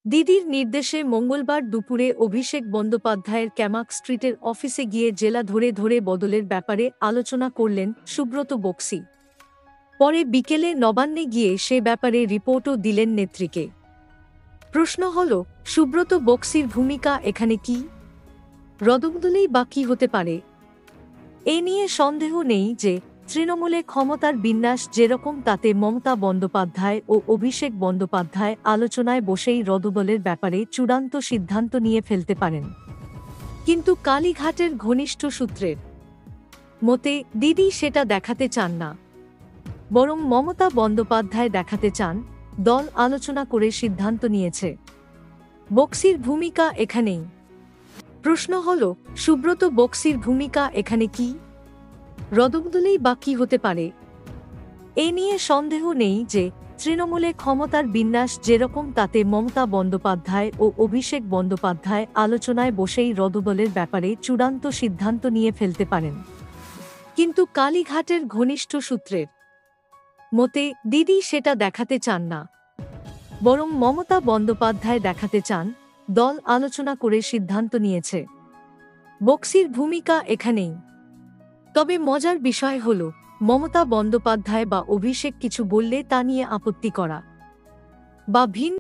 দিদির নির্দেশে মঙ্গলবার দুপুরে অভিষেক বন্দ্যোপাধ্যায়ের ক্যামাক স্ট্রিটের অফিসে গিয়ে জেলা ধরে ধরে বদলের ব্যাপারে আলোচনা করলেন সুব্রত বক্সী। পরে বিকেলে নবান্নে গিয়ে সে ব্যাপারে রিপোর্টও দিলেন নেত্রীকে। প্রশ্ন হল, সুব্রত বক্সীর ভূমিকা এখানে কি? রদবদলেই বা কী হতে পারে? এ নিয়ে সন্দেহ নেই যে তৃণমূলে ক্ষমতার বিন্যাস যেরকম তাতে মমতা বন্দ্যোপাধ্যায় ও অভিষেক বন্দ্যোপাধ্যায় আলোচনায় বসেই রদবদলের ব্যাপারে চূড়ান্ত সিদ্ধান্ত নিয়ে ফেলতে পারেন। কিন্তু কালীঘাটের ঘনিষ্ঠ সূত্রের মতে দিদি সেটা দেখাতে চান না, বরং মমতা বন্দ্যোপাধ্যায় দেখাতে চান দল আলোচনা করে সিদ্ধান্ত নিয়েছে। বক্সীর ভূমিকা এখানেই। প্রশ্ন হল, সুব্রত বক্সীর ভূমিকা এখানে কি? রদবদলেই বা কী হতে পারে? এ নিয়ে সন্দেহ নেই যে তৃণমূলে ক্ষমতার বিন্যাস যেরকম তাতে মমতা বন্দ্যোপাধ্যায় ও অভিষেক বন্দ্যোপাধ্যায় আলোচনায় বসেই রদবদলের ব্যাপারে চূড়ান্ত সিদ্ধান্ত নিয়ে ফেলতে পারেন। কিন্তু কালীঘাটের ঘনিষ্ঠ সূত্রের মতে দিদি সেটা দেখাতে চান না, বরং মমতা বন্দ্যোপাধ্যায় দেখাতে চান দল আলোচনা করে সিদ্ধান্ত নিয়েছে। বক্সীর ভূমিকা এখানেই। তবে মজার বিষয় হল, মমতা বন্দ্যোপাধ্যায় বা অভিষেক কিছু বললে তা নিয়ে আপত্তি করা বা ভিন্ন